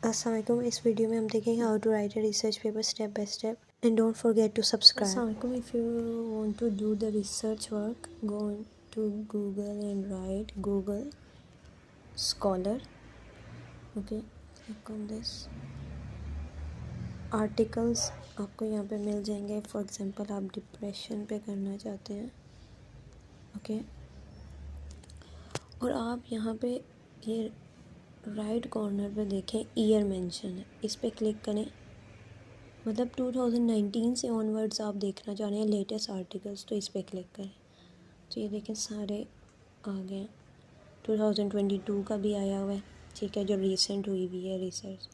अस्सलाम वालेकुम। इस वीडियो में हम देखेंगे how to write a research paper step by step and don't forget to subscribe. अस्सलाम वालेकुम। If you want to do the research work go to Google and write Google Scholar. Okay, click on this. Articles आपको यहाँ पे मिल जाएंगे। For example आप depression पे करना चाहते हैं, ओके, और आप यहाँ पे ये राइट कॉर्नर पे देखें ईयर मेंशन है, इस पर क्लिक करें। मतलब 2019 से ऑनवर्ड्स आप देखना चाह रहे हैं लेटेस्ट आर्टिकल्स, तो इस पर क्लिक करें। तो ये देखें सारे आ गए। 2022 का भी आया हुआ है, ठीक है, जो रीसेंट हुई हुई है रिसर्च।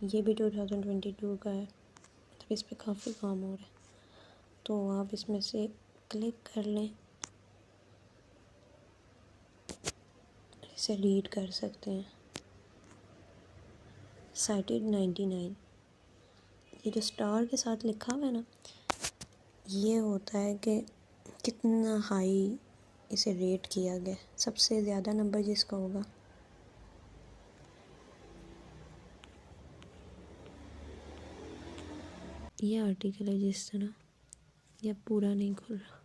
ये भी 2022 का है, मतलब इस पर काफ़ी काम हो रहा है। तो आप इसमें से क्लिक कर लें, इसे रीड कर सकते हैं। साइटेड 99, ये जो स्टार के साथ लिखा हुआ है ना, ये होता है कि कितना हाई इसे रेट किया गया। सबसे ज़्यादा नंबर जिसका होगा, ये आर्टिकल है जिस तरह, यह पूरा नहीं खुल रहा।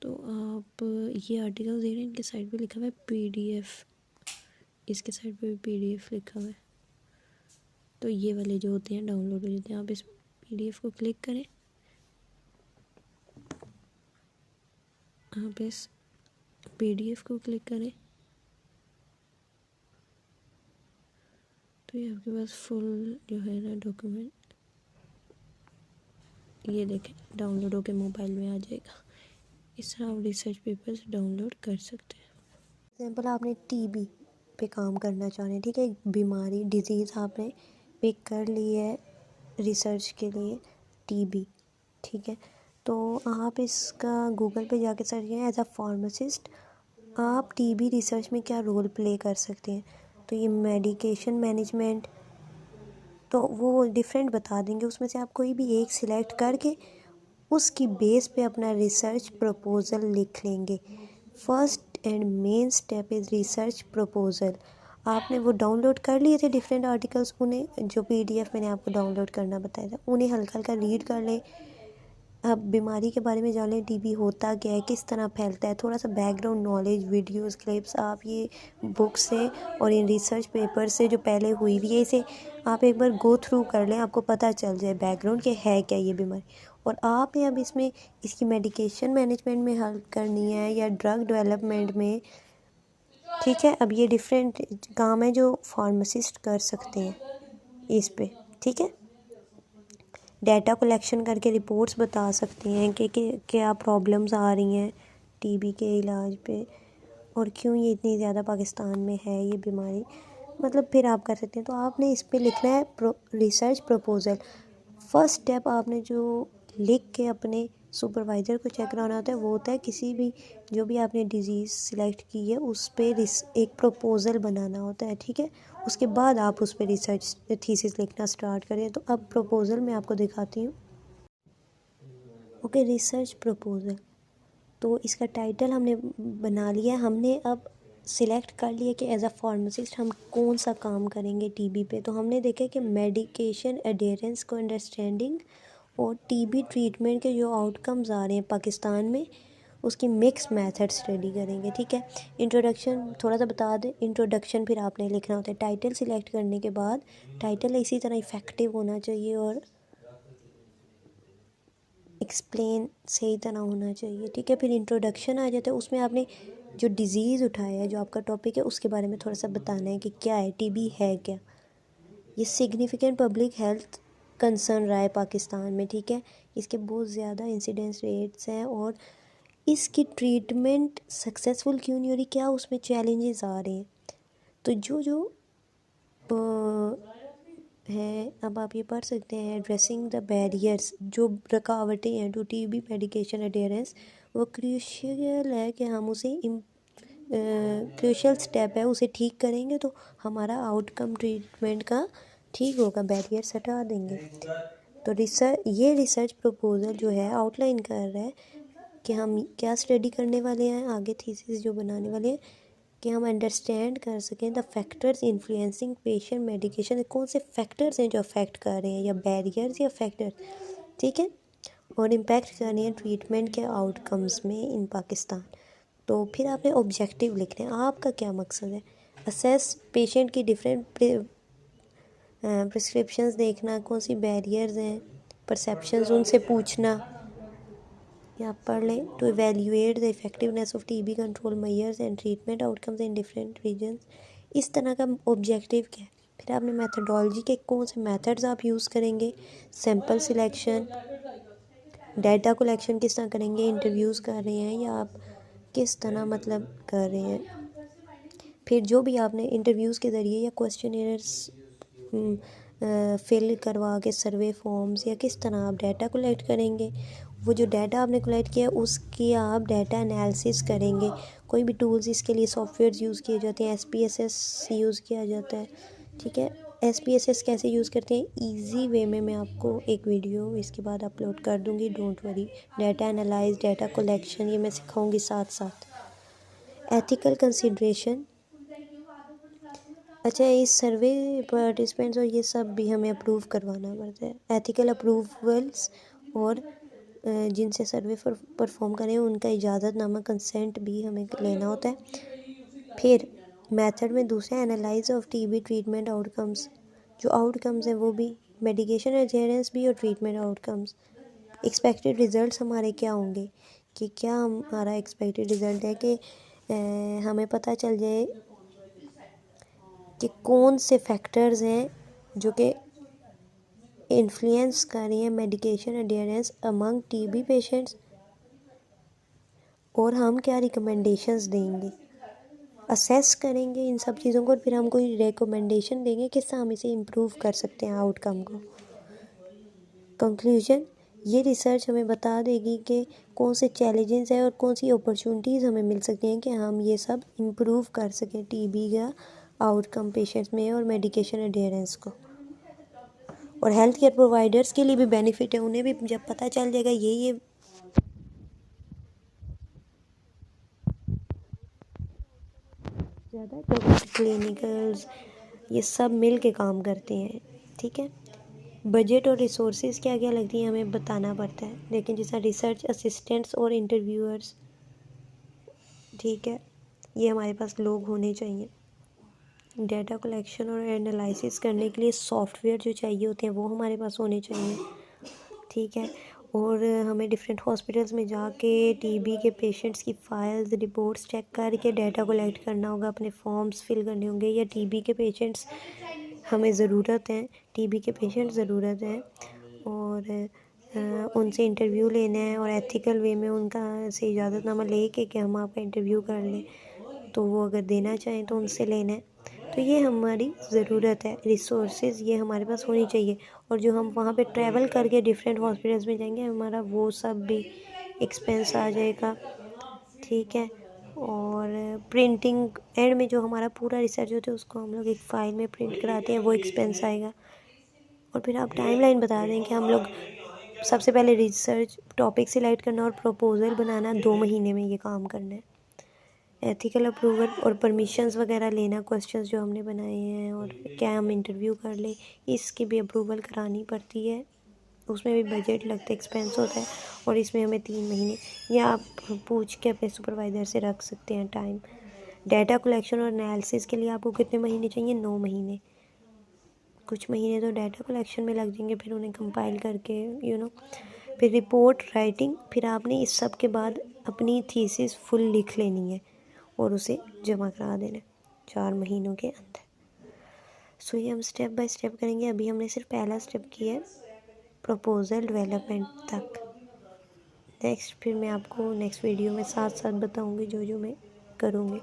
तो आप ये आर्टिकल दे रहे हैं, इनके साइड पे लिखा हुआ है पीडीएफ, इसके साइड पे भी पीडीएफ लिखा हुआ है। तो ये वाले जो होते हैं डाउनलोड हो जाते हैं। आप इस पीडीएफ को क्लिक करें, आप इस पीडीएफ को क्लिक करें, तो ये आपके पास फुल जो है ना डॉक्यूमेंट, ये देखें डाउनलोड होकर मोबाइल में आ जाएगा। इस तरह आप रिसर्च पेपर्स डाउनलोड कर सकते हैं। एग्जाम्पल आपने टीबी पे काम करना चाह रहे हैं, ठीक है, एक बीमारी डिजीज़ आपने पिक कर ली है रिसर्च के लिए, टीबी, ठीक है। तो आप इसका गूगल पे जाके सर्च करें एज अ फार्मासिस्ट आप टीबी रिसर्च में क्या रोल प्ले कर सकते हैं। तो ये मेडिकेशन मैनेजमेंट, तो वो डिफरेंट बता देंगे, उसमें से आप कोई भी एक सिलेक्ट करके उसकी बेस पे अपना रिसर्च प्रपोज़ल लिख लेंगे। First and main step is research proposal. आपने वो डाउनलोड कर लिए थे डिफरेंट आर्टिकल्स, उन्हें जो पीडीएफ मैंने आपको डाउनलोड करना बताया था, उन्हें हल्का हल्का रीड कर लें। अब बीमारी के बारे में जान लें, टीबी होता क्या है, किस तरह फैलता है, थोड़ा सा बैकग्राउंड नॉलेज, वीडियोस क्लिप्स आप ये बुक से और इन रिसर्च पेपर से जो पहले हुई हुई है, इसे आप एक बार गो थ्रू कर लें, आपको पता चल जाए बैकग्राउंड के है क्या ये बीमारी। और आपने अब इसमें इसकी मेडिकेशन मैनेजमेंट में हेल्प करनी है या ड्रग डेवलपमेंट में, ठीक है। अब ये डिफरेंट काम है जो फार्मासिस्ट कर सकते हैं इस पे, ठीक है। डाटा कलेक्शन करके रिपोर्ट्स बता सकते हैं कि क्या प्रॉब्लम्स आ रही हैं टीबी के इलाज पे, और क्यों ये इतनी ज़्यादा पाकिस्तान में है ये बीमारी, मतलब फिर आप कर सकते हैं। तो आपने इस पे लिखना है रिसर्च प्रपोज़ल। फर्स्ट स्टेप आपने जो लिख के अपने सुपरवाइज़र को चेक कराना होता है, वो होता है किसी भी जो भी आपने डिज़ीज़ सिलेक्ट की है उस पर एक प्रपोज़ल बनाना होता है, ठीक है। उसके बाद आप उस पर रिसर्च थीसिस लिखना स्टार्ट करें। तो अब प्रपोज़ल मैं आपको दिखाती हूँ। ओके, रिसर्च प्रपोज़ल, तो इसका टाइटल हमने बना लिया। हमने अब सिलेक्ट कर लिया कि एज अ फार्मासिस्ट हम कौन सा काम करेंगे टीबी पे। तो हमने देखा कि मेडिकेशन एडेरेंस को अंडरस्टैंडिंग और टीबी ट्रीटमेंट के जो आउटकम्स आ रहे हैं पाकिस्तान में, उसकी मिक्स मेथड स्टडी करेंगे, ठीक है। इंट्रोडक्शन थोड़ा सा बता दें, इंट्रोडक्शन फिर आपने लिखना होता है। टाइटल सिलेक्ट करने के बाद टाइटल इसी तरह इफ़ेक्टिव होना चाहिए और एक्सप्लेन सही तरह होना चाहिए, ठीक है। फिर इंट्रोडक्शन आ जाता है, उसमें आपने जो डिज़ीज़ उठाया है, जो आपका टॉपिक है, उसके बारे में थोड़ा सा बताना है कि क्या है, टीबी है क्या, ये सिग्निफिकेंट पब्लिक हेल्थ कंसर्न रहा है पाकिस्तान में, ठीक है। इसके बहुत ज़्यादा इंसिडेंस रेट्स हैं और इसकी ट्रीटमेंट सक्सेसफुल क्यों नहीं हो रही, क्या उसमें चैलेंजेस आ रहे हैं। तो जो जो है, अब आप ये पढ़ सकते हैं, एड्रेसिंग द बैरियर्स, जो रुकावटें हैं टू टीबी मेडिकेशन एडेरेंस, वो क्रूशियल है कि हम उसे क्रूशियल स्टेप है, उसे ठीक करेंगे तो हमारा आउटकम ट्रीटमेंट का ठीक होगा, बैरियर्स हटा देंगे। तो ये रिसर्च प्रपोज़ल जो है आउटलाइन कर रहा है कि हम क्या स्टडी करने वाले हैं, आगे थीसिस जो बनाने वाले हैं, कि हम अंडरस्टैंड कर सकें the factors influencing patient medication, कौन से फैक्टर्स हैं जो अफेक्ट कर रहे हैं, या बैरियर्स या फैक्टर्स, ठीक है, और इम्पैक्ट कर रहे हैं ट्रीटमेंट के आउटकम्स में इन पाकिस्तान। तो फिर आपने ऑब्जेक्टिव लिखना है, आपका क्या मकसद है, असेस पेशेंट की डिफरेंट प्रिस्क्रिप्शंस देखना, कौन सी बैरियर्स हैं, परसेप्शंस उनसे पूछना, या आप पढ़ लें, to evaluate the effectiveness of TB control measures and treatment outcomes in different regions. इस तरह का ऑब्जेक्टिव क्या है। फिर आपने मेथडोलॉजी के कौन से मेथड्स आप यूज़ करेंगे, सैम्पल सिलेक्शन, डाटा कलेक्शन किस तरह करेंगे, इंटरव्यूज़ कर रहे हैं या आप किस तरह मतलब कर रहे हैं। फिर जो भी आपने इंटरव्यूज़ के ज़रिए या क्वेश्चनर्स फिल करवा के सर्वे फॉर्म्स, या किस तरह आप डाटा कलेक्ट करेंगे, वो जो डाटा आपने कलेक्ट किया उसकी आप डाटा एनालिसिस करेंगे। कोई भी टूल्स इसके लिए सॉफ्टवेयर्स यूज़ किए जाते हैं, SPSS यूज़ किया जाता है, ठीक है। SPSS कैसे यूज़ करते हैं ईजी वे में मैं आपको एक वीडियो इसके बाद अपलोड कर दूँगी, don't worry. Data analyse, data collection, ये मैं सिखाऊंगी साथ साथ। एथिकल कंसिड्रेशन, अच्छा इस सर्वे पार्टिसिपेंट्स और ये सब भी हमें अप्रूव करवाना पड़ता है। एथिकल अप्रूवल्स, और जिनसे सर्वे परफॉर्म करें उनका इजाज़तनामा, कंसेंट भी हमें लेना होता है। फिर मेथड में दूसरा, analyse of TB treatment outcomes, जो आउटकम्स हैं वो भी, मेडिकेशन एडहेरेंस भी और ट्रीटमेंट आउटकम्स। एक्सपेक्टेड रिज़ल्ट्स हमारे क्या होंगे, कि क्या हमारा एक्सपेक्टेड रिज़ल्ट है कि हमें पता चल जाए कि कौन से फैक्टर्स हैं जो कि इन्फ्लुएंस कर रही हैं medication adherence among TB patients, और हम क्या रिकमेंडेशंस देंगे, असेस करेंगे इन सब चीज़ों को, और फिर हम कोई रिकमेंडेशन देंगे किस तरह हम इसे इम्प्रूव कर सकते हैं आउटकम को। कंक्लूजन, ये रिसर्च हमें बता देगी कि कौन से चैलेंजेस हैं और कौन सी अपॉर्चुनिटीज़ हमें मिल सकती हैं कि हम ये सब इम्प्रूव कर सकें टीबी का आउटकम पेशेंट्स में और मेडिकेशन एडहेरेंस को। और हेल्थ केयर प्रोवाइडर्स के लिए भी बेनिफिट है, उन्हें भी जब पता चल जाएगा ये ज़्यादा क्लिनिकल्स ये सब मिल के काम करते हैं, ठीक है। बजट और रिसोर्सेज क्या क्या लगती हैं हमें बताना पड़ता है, लेकिन जैसा रिसर्च असिस्टेंट्स और इंटरव्यूअर्स, ठीक है, ये हमारे पास लोग होने चाहिए। डाटा कलेक्शन और एनालिसिस करने के लिए सॉफ्टवेयर जो चाहिए होते हैं वो हमारे पास होने चाहिए, ठीक है। और हमें डिफरेंट हॉस्पिटल्स में जाके टीबी के पेशेंट्स की फाइल्स रिपोर्ट्स चेक करके डाटा कलेक्ट करना होगा, अपने फॉर्म्स फिल करने होंगे, या टीबी के पेशेंट्स हमें ज़रूरत है, टीबी के पेशेंट ज़रूरत है, और उनसे इंटरव्यू लेना है, और एथिकल वे में उनका से इजाज़तनामा ले के कि हम आपका इंटरव्यू कर लें, तो वो अगर देना चाहें तो उनसे लेना है। तो ये हमारी ज़रूरत है, रिसोर्सेज ये हमारे पास होनी चाहिए। और जो हम वहाँ पे ट्रैवल करके डिफरेंट हॉस्पिटल्स में जाएंगे, हमारा वो सब भी एक्सपेंस आ जाएगा, ठीक है। और प्रिंटिंग एंड में जो हमारा पूरा रिसर्च होता है उसको हम लोग एक फ़ाइल में प्रिंट कराते हैं, वो एक्सपेंस आएगा। और फिर आप टाइमलाइन बता दें कि हम लोग सबसे पहले रिसर्च टॉपिक सिलेक्ट करना और प्रपोज़ल बनाना, 2 महीने में ये काम करना है। एथिकल अप्रूवल और परमिशंस वगैरह लेना, क्वेश्चंस जो हमने बनाए हैं और क्या हम इंटरव्यू कर लें, इसकी भी अप्रूवल करानी पड़ती है, उसमें भी बजट लगता है, एक्सपेंस होता है। और इसमें हमें 3 महीने, या आप पूछ के अपने सुपरवाइज़र से रख सकते हैं टाइम। डाटा कलेक्शन और एनालिसिस के लिए आपको कितने महीने चाहिए, 9 महीने। कुछ महीने तो डाटा कलेक्शन में लग जाएंगे, फिर उन्हें कंपाइल करके फिर रिपोर्ट राइटिंग, फिर आपने इस सब के बाद अपनी थीसिस फुल लिख लेनी है और उसे जमा करा देना 4 महीनों के अंदर। सो ये हम स्टेप बाय स्टेप करेंगे। अभी हमने सिर्फ पहला स्टेप किया है, प्रपोज़ल डेवलपमेंट तक। नेक्स्ट फिर मैं आपको नेक्स्ट वीडियो में साथ साथ बताऊंगी जो जो मैं करूँगी।